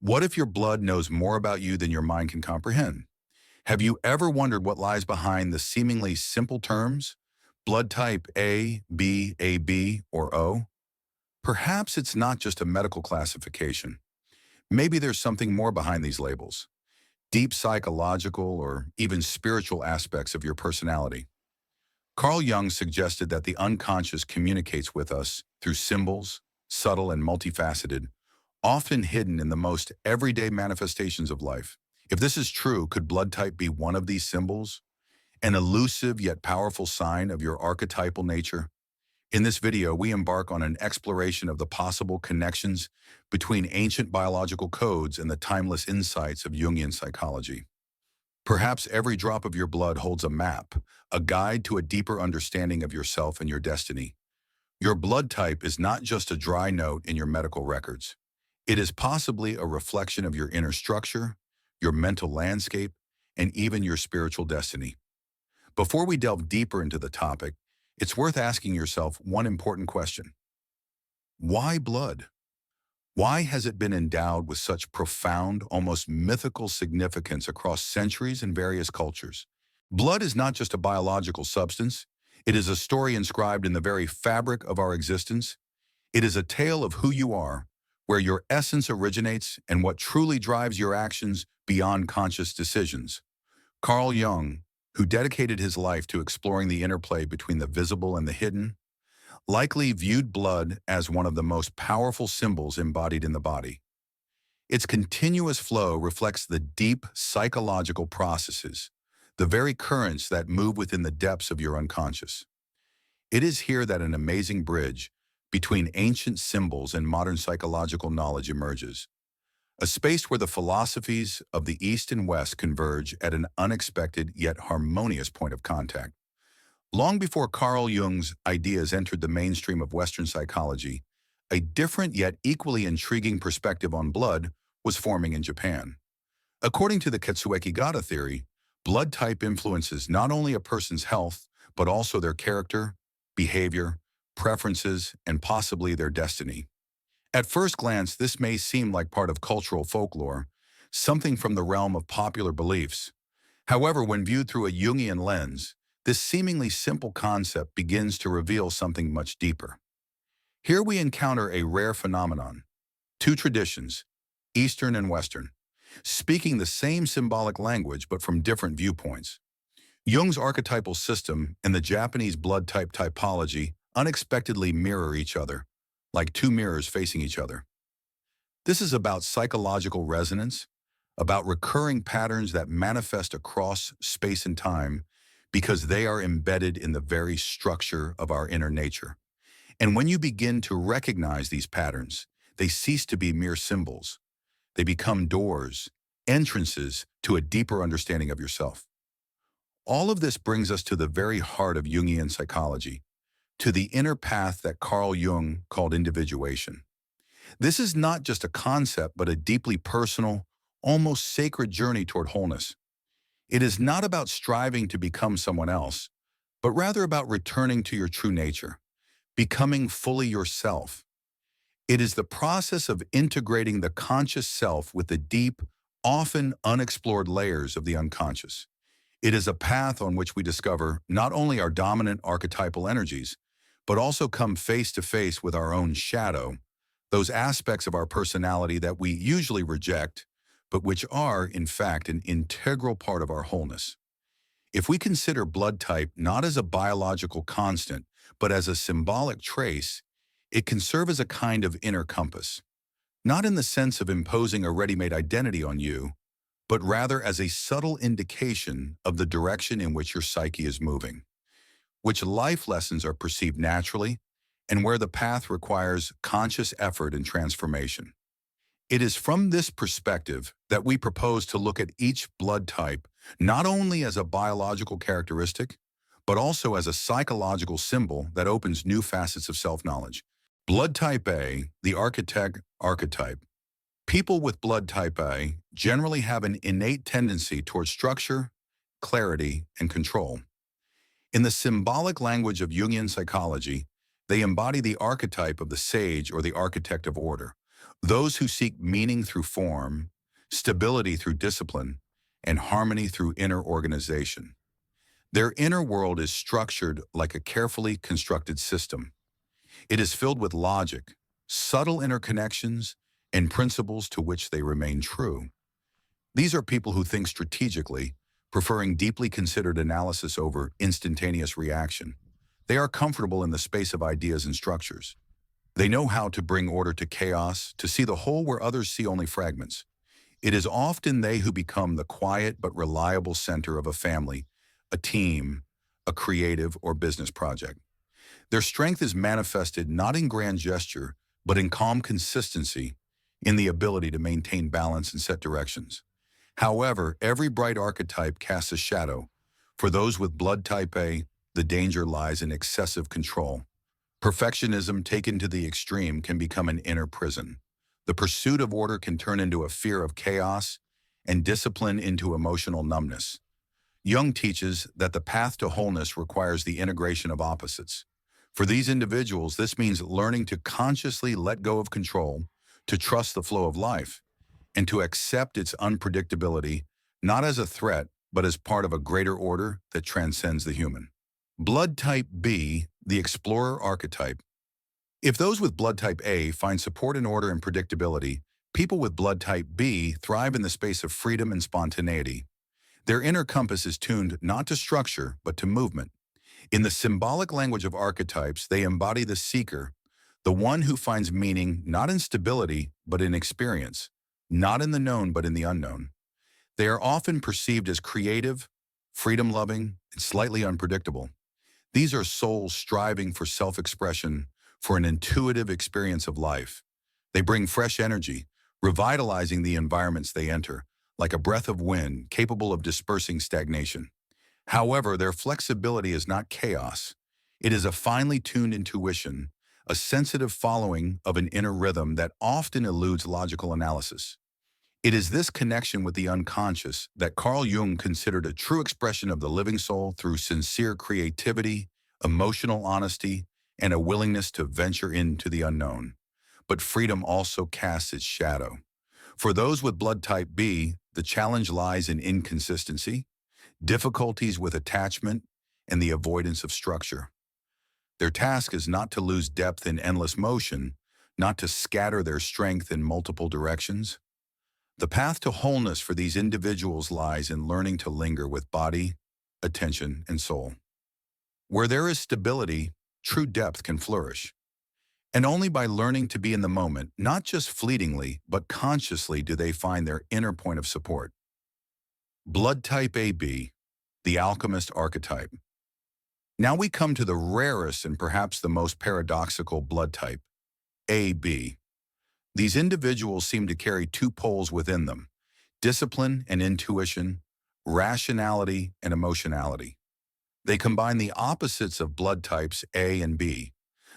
What if your blood knows more about you than your mind can comprehend? Have you ever wondered what lies behind the seemingly simple terms? Blood type A, B, AB, or O? Perhaps it's not just a medical classification. Maybe there's something more behind these labels. Deep psychological or even spiritual aspects of your personality. Carl Jung suggested that the unconscious communicates with us through symbols, subtle and multifaceted, often hidden in the most everyday manifestations of life. If this is true, could blood type be one of these symbols? An elusive yet powerful sign of your archetypal nature? In this video, we embark on an exploration of the possible connections between ancient biological codes and the timeless insights of Jungian psychology. Perhaps every drop of your blood holds a map, a guide to a deeper understanding of yourself and your destiny. Your blood type is not just a dry note in your medical records. It is possibly a reflection of your inner structure, your mental landscape, and even your spiritual destiny. Before we delve deeper into the topic, it's worth asking yourself one important question. Why blood? Why has it been endowed with such profound, almost mythical significance across centuries and various cultures? Blood is not just a biological substance. It is a story inscribed in the very fabric of our existence. It is a tale of who you are, where your essence originates, and what truly drives your actions beyond conscious decisions. Carl Jung, who dedicated his life to exploring the interplay between the visible and the hidden, likely viewed blood as one of the most powerful symbols embodied in the body. Its continuous flow reflects the deep psychological processes, the very currents that move within the depths of your unconscious. It is here that an amazing bridge between ancient symbols and modern psychological knowledge emerges, a space where the philosophies of the East and West converge at an unexpected yet harmonious point of contact. Long before Carl Jung's ideas entered the mainstream of Western psychology, a different yet equally intriguing perspective on blood was forming in Japan. According to the Ketsuekigata theory, blood type influences not only a person's health, but also their character, behavior, preferences, and possibly their destiny. At first glance, this may seem like part of cultural folklore, something from the realm of popular beliefs. However, when viewed through a Jungian lens, this seemingly simple concept begins to reveal something much deeper. Here we encounter a rare phenomenon: two traditions, Eastern and Western, speaking the same symbolic language but from different viewpoints. Jung's archetypal system and the Japanese blood type typology unexpectedly mirror each other, like two mirrors facing each other. This is about psychological resonance, about recurring patterns that manifest across space and time because they are embedded in the very structure of our inner nature. And when you begin to recognize these patterns, they cease to be mere symbols. They become doors, entrances to a deeper understanding of yourself. All of this brings us to the very heart of Jungian psychology, to the inner path that Carl Jung called individuation. This is not just a concept, but a deeply personal, almost sacred journey toward wholeness. It is not about striving to become someone else, but rather about returning to your true nature, becoming fully yourself. It is the process of integrating the conscious self with the deep, often unexplored layers of the unconscious. It is a path on which we discover not only our dominant archetypal energies, but also come face to face with our own shadow, those aspects of our personality that we usually reject, but which are, in fact, an integral part of our wholeness. If we consider blood type not as a biological constant, but as a symbolic trace, it can serve as a kind of inner compass, not in the sense of imposing a ready-made identity on you, but rather as a subtle indication of the direction in which your psyche is moving, which life lessons are perceived naturally, and where the path requires conscious effort and transformation. It is from this perspective that we propose to look at each blood type not only as a biological characteristic, but also as a psychological symbol that opens new facets of self-knowledge. Blood type A, the architect archetype. People with blood type A generally have an innate tendency towards structure, clarity, and control. In the symbolic language of Jungian psychology, they embody the archetype of the sage or the architect of order, Those who seek meaning through form, stability through discipline, and harmony through inner organization. Their inner world is structured like a carefully constructed system. It is filled with logic, subtle interconnections, and principles to which they remain true. These are people who think strategically, preferring deeply considered analysis over instantaneous reaction. They are comfortable in the space of ideas and structures. They know how to bring order to chaos, to see the whole where others see only fragments. It is often they who become the quiet but reliable center of a family, a team, a creative or business project. Their strength is manifested not in grand gesture, but in calm consistency, in the ability to maintain balance and set directions. However, every bright archetype casts a shadow. For those with blood type A, the danger lies in excessive control. Perfectionism taken to the extreme can become an inner prison. The pursuit of order can turn into a fear of chaos, and discipline into emotional numbness. Jung teaches that the path to wholeness requires the integration of opposites. For these individuals, this means learning to consciously let go of control, to trust the flow of life, and to accept its unpredictability, not as a threat, but as part of a greater order that transcends the human. Blood type B, the explorer archetype. If those with blood type A find support in order and predictability, people with blood type B thrive in the space of freedom and spontaneity. Their inner compass is tuned not to structure, but to movement. In the symbolic language of archetypes, they embody the seeker, the one who finds meaning not in stability, but in experience, not in the known, but in the unknown. They are often perceived as creative, freedom-loving, and slightly unpredictable. These are souls striving for self-expression, for an intuitive experience of life. They bring fresh energy, revitalizing the environments they enter, like a breath of wind capable of dispersing stagnation. However, their flexibility is not chaos. It is a finely tuned intuition, a sensitive following of an inner rhythm that often eludes logical analysis. It is this connection with the unconscious that Carl Jung considered a true expression of the living soul through sincere creativity, emotional honesty, and a willingness to venture into the unknown. But freedom also casts its shadow. For those with blood type B, the challenge lies in inconsistency, difficulties with attachment, and the avoidance of structure. Their task is not to lose depth in endless motion, not to scatter their strength in multiple directions. The path to wholeness for these individuals lies in learning to linger with body, attention, and soul. Where there is stability, true depth can flourish. And only by learning to be in the moment, not just fleetingly, but consciously, do they find their inner point of support. Blood type AB, the alchemist archetype. Now we come to the rarest and perhaps the most paradoxical blood type, AB. These individuals seem to carry two poles within them, discipline and intuition, rationality and emotionality. They combine the opposites of blood types A and B,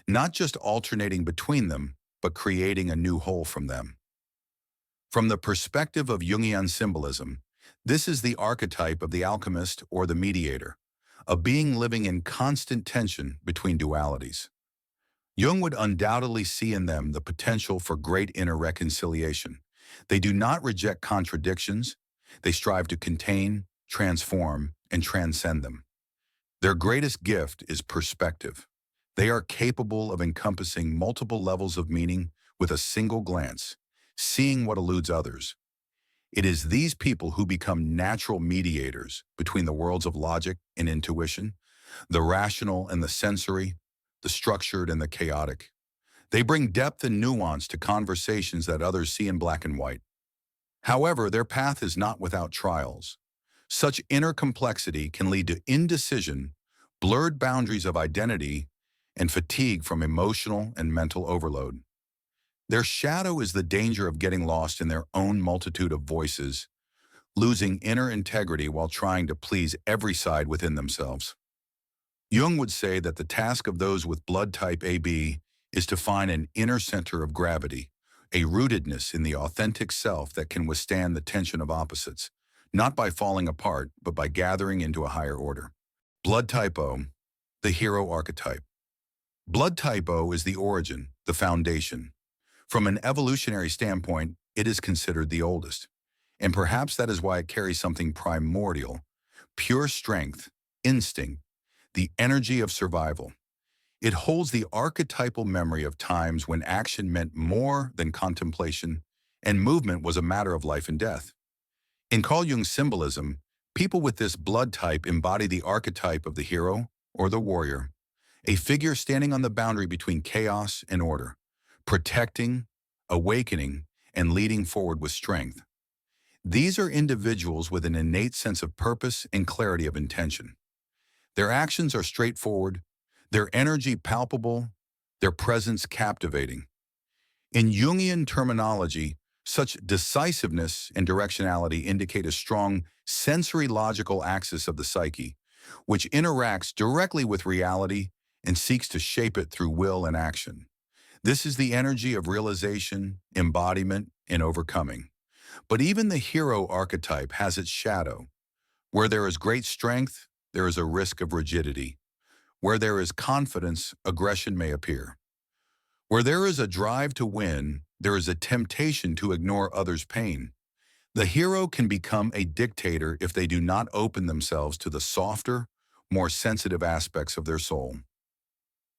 not just alternating between them, but creating a new whole from them. From the perspective of Jungian symbolism, this is the archetype of the alchemist or the mediator, a being living in constant tension between dualities. Jung would undoubtedly see in them the potential for great inner reconciliation. They do not reject contradictions. They strive to contain, transform, and transcend them. Their greatest gift is perspective. They are capable of encompassing multiple levels of meaning with a single glance, seeing what eludes others. It is these people who become natural mediators between the worlds of logic and intuition, the rational and the sensory, the structured and the chaotic. They bring depth and nuance to conversations that others see in black and white. However, their path is not without trials. Such inner complexity can lead to indecision, blurred boundaries of identity, and fatigue from emotional and mental overload. Their shadow is the danger of getting lost in their own multitude of voices, losing inner integrity while trying to please every side within themselves. Jung would say that the task of those with blood type AB is to find an inner center of gravity, a rootedness in the authentic self that can withstand the tension of opposites, not by falling apart, but by gathering into a higher order. Blood type O, the hero archetype. Blood type O is the origin, the foundation. From an evolutionary standpoint, it is considered the oldest. And perhaps that is why it carries something primordial, pure strength, instinct, the energy of survival. It holds the archetypal memory of times when action meant more than contemplation and movement was a matter of life and death. In Carl Jung's symbolism, people with this blood type embody the archetype of the hero or the warrior, a figure standing on the boundary between chaos and order, protecting, awakening, and leading forward with strength. These are individuals with an innate sense of purpose and clarity of intention. Their actions are straightforward, their energy palpable, their presence captivating. In Jungian terminology, such decisiveness and directionality indicate a strong sensory-logical axis of the psyche, which interacts directly with reality and seeks to shape it through will and action. This is the energy of realization, embodiment, and overcoming. But even the hero archetype has its shadow. Where there is great strength, there is a risk of rigidity. Where there is confidence, aggression may appear. Where there is a drive to win, there is a temptation to ignore others' pain. The hero can become a dictator if they do not open themselves to the softer, more sensitive aspects of their soul.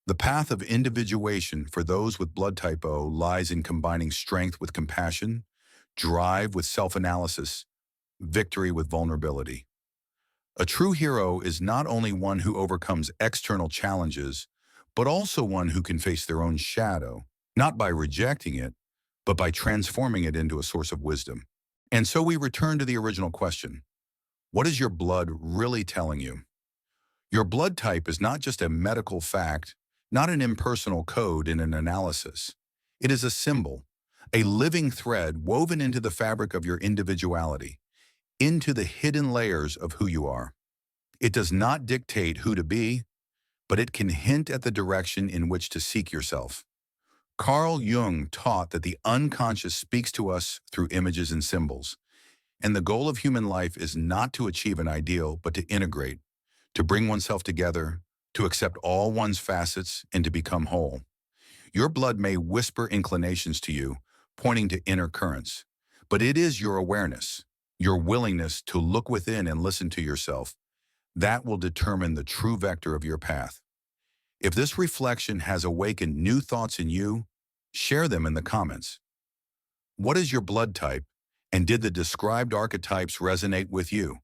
The path of individuation for those with blood type O lies in combining strength with compassion, drive with self-analysis, victory with vulnerability. A true hero is not only one who overcomes external challenges, but also one who can face their own shadow, not by rejecting it, but by transforming it into a source of wisdom. And so we return to the original question. What is your blood really telling you? Your blood type is not just a medical fact, not an impersonal code in an analysis. It is a symbol, a living thread woven into the fabric of your individuality, into the hidden layers of who you are. It does not dictate who to be, but it can hint at the direction in which to seek yourself. Carl Jung taught that the unconscious speaks to us through images and symbols, and the goal of human life is not to achieve an ideal, but to integrate, to bring oneself together, to accept all one's facets, and to become whole. Your blood may whisper inclinations to you, pointing to inner currents, but it is your awareness, your willingness to look within and listen to yourself, that will determine the true vector of your path. If this reflection has awakened new thoughts in you, share them in the comments. What is your blood type, and did the described archetypes resonate with you?